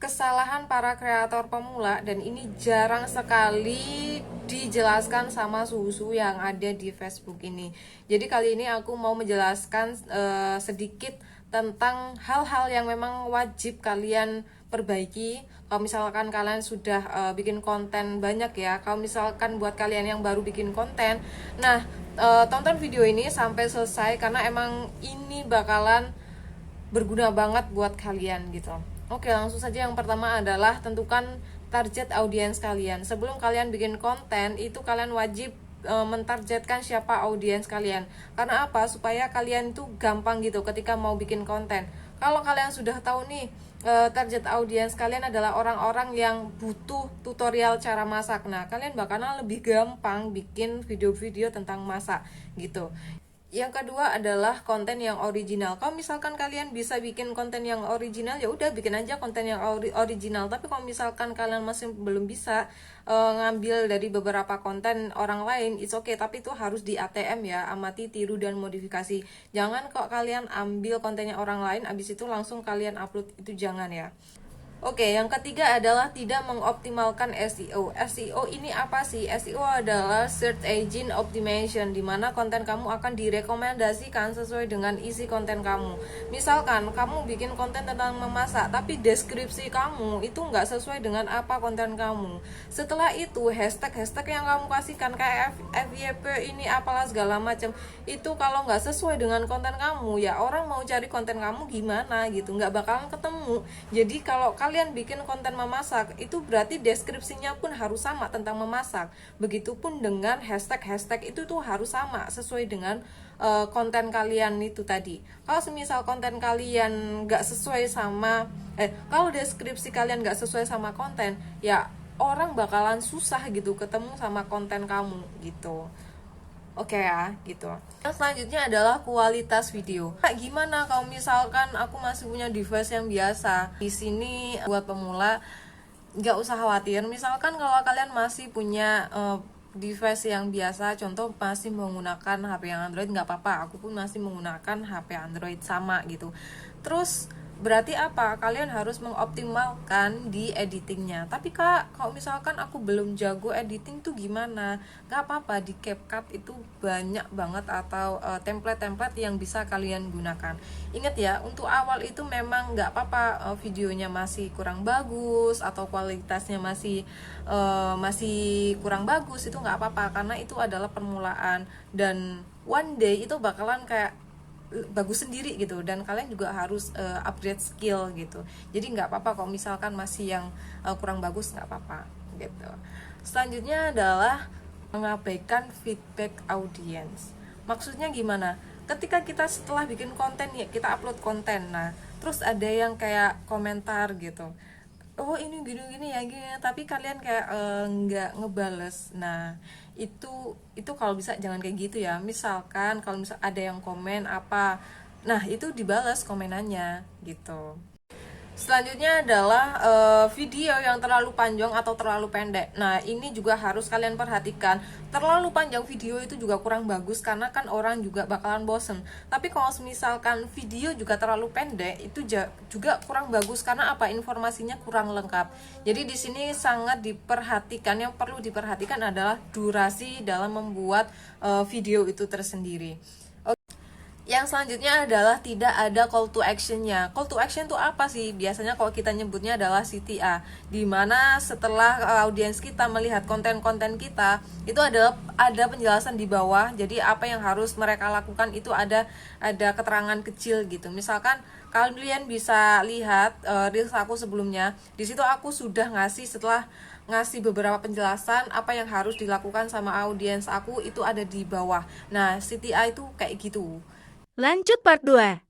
kesalahan para kreator pemula, dan ini jarang sekali dijelaskan sama susu yang ada di Facebook ini. Jadi kali ini aku mau menjelaskan sedikit tentang hal-hal yang memang wajib kalian perbaiki. Kalau misalkan kalian sudah bikin konten banyak ya, kalau misalkan buat kalian yang baru bikin konten, nah tonton video ini sampai selesai karena emang ini bakalan berguna banget buat kalian gitu. Oke, langsung saja. Yang pertama adalah tentukan target audiens kalian. Sebelum kalian bikin konten, itu kalian wajib mentargetkan siapa audiens kalian. Karena apa? Supaya kalian tuh gampang gitu ketika mau bikin konten. Kalau kalian sudah tahu nih target audiens kalian adalah orang-orang yang butuh tutorial cara masak. Nah, kalian bakalan lebih gampang bikin video-video tentang masak gitu. Yang kedua adalah konten yang original. Kalau misalkan kalian bisa bikin konten yang original, ya udah bikin aja konten yang original. Tapi kalau misalkan kalian masih belum bisa ngambil dari beberapa konten orang lain, it's okay. Tapi itu harus di ATM ya, amati, tiru, dan modifikasi. Jangan kok kalian ambil kontennya orang lain, abis itu langsung kalian upload, itu jangan ya. Oke, yang ketiga adalah tidak mengoptimalkan SEO. SEO ini apa sih? SEO adalah Search Engine Optimization, di mana konten kamu akan direkomendasikan sesuai dengan isi konten kamu. Misalkan kamu bikin konten tentang memasak, tapi deskripsi kamu itu nggak sesuai dengan apa konten kamu. Setelah itu hashtag-hashtag yang kamu kasihkan kayak FYP ini apalah segala macam, itu kalau nggak sesuai dengan konten kamu, ya orang mau cari konten kamu gimana gitu, nggak bakalan ketemu. Jadi kalau kalian bikin konten memasak, itu berarti deskripsinya pun harus sama tentang memasak. Begitupun dengan hashtag-hashtag itu tuh harus sama sesuai dengan konten kalian itu tadi. Kalau semisal konten kalian nggak sesuai sama kalau deskripsi kalian nggak sesuai sama konten, ya orang bakalan susah gitu ketemu sama konten kamu gitu. Oke ya, gitu. Yang selanjutnya adalah kualitas video. Nah, gimana kalau misalkan aku masih punya device yang biasa? Di sini buat pemula nggak usah khawatir. Misalkan kalau kalian masih punya device yang biasa, contoh masih menggunakan HP yang Android, nggak apa-apa. Aku pun masih menggunakan HP Android sama gitu. Terus berarti apa? Kalian harus mengoptimalkan di editingnya. Tapi kak, kalau misalkan aku belum jago editing tuh gimana? Gak apa-apa, di CapCut itu banyak banget atau template-template yang bisa kalian gunakan. Ingat ya, untuk awal itu memang gak apa-apa videonya masih kurang bagus atau kualitasnya masih kurang bagus, itu gak apa-apa karena itu adalah permulaan, dan one day itu bakalan kayak bagus sendiri gitu, dan kalian juga harus upgrade skill gitu. Jadi nggak apa-apa kalau misalkan masih yang kurang bagus, nggak apa-apa gitu. Selanjutnya adalah mengabaikan feedback audience. Maksudnya gimana? Ketika kita setelah bikin konten ya, kita upload konten, nah terus ada yang kayak komentar gitu, oh ini gini-gini ya gini, tapi kalian kayak nggak ngebales. Nah itu kalau bisa jangan kayak gitu ya. Misalkan kalau misal ada yang komen apa, nah itu dibalas komenannya gitu. Selanjutnya adalah video yang terlalu panjang atau terlalu pendek. Nah, ini juga harus kalian perhatikan. Terlalu panjang video itu juga kurang bagus karena kan orang juga bakalan bosen. Tapi kalau misalkan video juga terlalu pendek, itu juga kurang bagus karena apa? Informasinya kurang lengkap. Jadi di sini sangat diperhatikan. Yang perlu diperhatikan adalah durasi dalam membuat video itu tersendiri. Yang selanjutnya adalah tidak ada call to actionnya. Call to action itu apa sih? Biasanya kalau kita nyebutnya adalah CTA, dimana setelah audiens kita melihat konten-konten kita, itu ada penjelasan di bawah. Jadi apa yang harus mereka lakukan itu ada keterangan kecil gitu. Misalkan kalian bisa lihat reels aku sebelumnya. Di situ aku sudah setelah ngasih beberapa penjelasan apa yang harus dilakukan sama audiens aku, itu ada di bawah. Nah, CTA itu kayak gitu. Lanjut part 2.